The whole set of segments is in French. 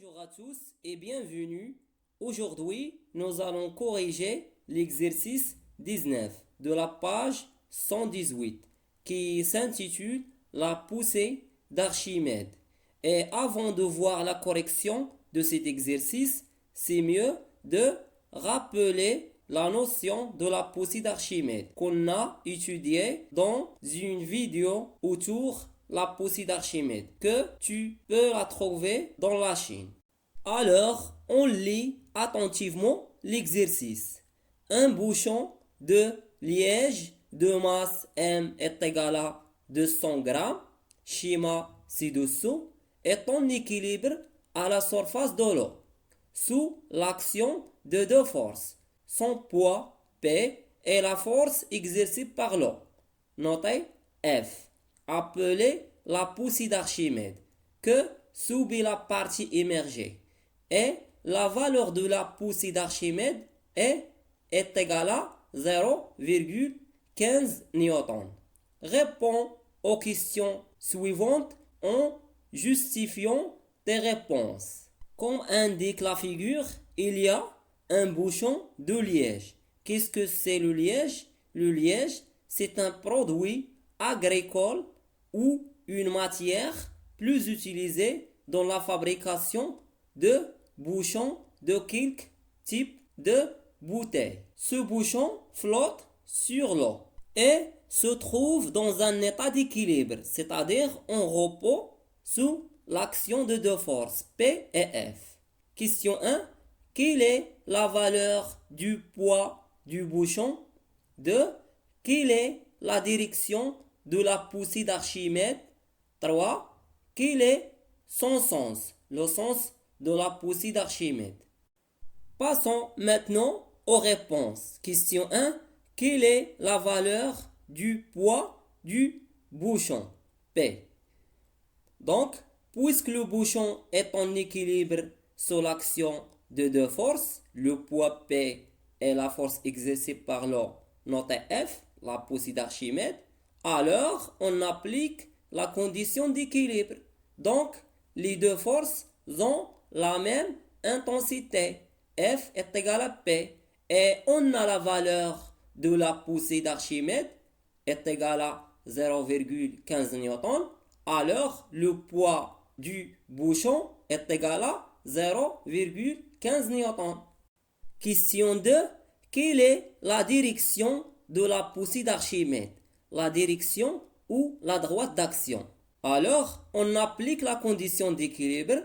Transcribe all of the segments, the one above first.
Bonjour à tous et bienvenue. Aujourd'hui, nous allons corriger l'exercice 19 de la page 118 qui s'intitule La poussée d'Archimède. Et avant de voir la correction de cet exercice, c'est mieux de rappeler la notion de la poussée d'Archimède qu'on a étudiée dans une vidéo autour la poussée d'Archimède que tu peux la trouver dans la chaîne. Alors, on lit attentivement l'exercice. Un bouchon de liège de masse M est égal à 200 grammes, schéma ci-dessous, est en équilibre à la surface de l'eau, sous l'action de deux forces, son poids P et la force exercée par l'eau, notée F, appelée la poussée d'Archimède, que subit la partie immergée, et la valeur de la poussée d'Archimède est égale à 0,15 newton. Réponds aux questions suivantes en justifiant tes réponses. Comme indique la figure, il y a un bouchon de liège. Qu'est-ce que c'est le liège? Le liège, c'est un produit agricole ou une matière plus utilisée dans la fabrication de bouchons de quelque type de bouteille. Ce bouchon flotte sur l'eau et se trouve dans un état d'équilibre, c'est-à-dire en repos sous l'action de deux forces P et F. Question 1. Quelle est la valeur du poids du bouchon? 2. Quelle est la direction de la poussée d'Archimède? 3. Quel est son sens? Le sens de la poussée d'Archimède. Passons maintenant aux réponses. Question 1. Quelle est la valeur du poids du bouchon? P. Donc, puisque le bouchon est en équilibre sous l'action de deux forces, le poids P et la force exercée par l'eau, notée F, la poussée d'Archimède, alors on applique la condition d'équilibre. Donc, les deux forces ont la même intensité. F est égal à P. Et on a la valeur de la poussée d'Archimède est égale à 0,15 newton. Alors, le poids du bouchon est égal à 0,15 newton. Question 2. Quelle est la direction de la poussée d'Archimède? La direction ou la droite d'action? Alors, on applique la condition d'équilibre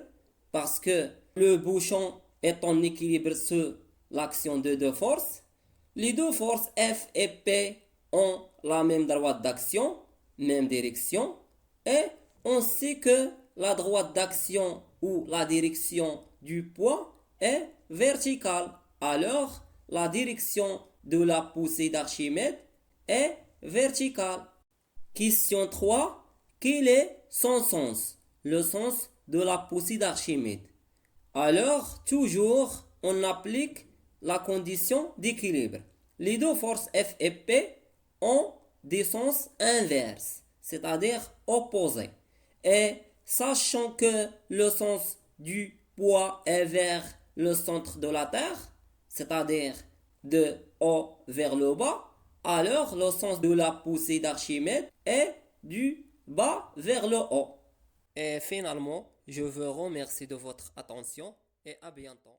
parce que le bouchon est en équilibre sous l'action de deux forces. Les deux forces F et P ont la même droite d'action, même direction, et on sait que la droite d'action ou la direction du poids est verticale. Alors, la direction de la poussée d'Archimède est verticale. Question 3. Quel est son sens? Le sens de la poussée d'Archimède. Alors, toujours, on applique la condition d'équilibre. Les deux forces F et P ont des sens inverses, c'est-à-dire opposés. Et sachant que le sens du poids est vers le centre de la Terre, c'est-à-dire de haut vers le bas, alors le sens de la poussée d'Archimède est du bas vers le haut. Et finalement, je vous remercie de votre attention et à bientôt.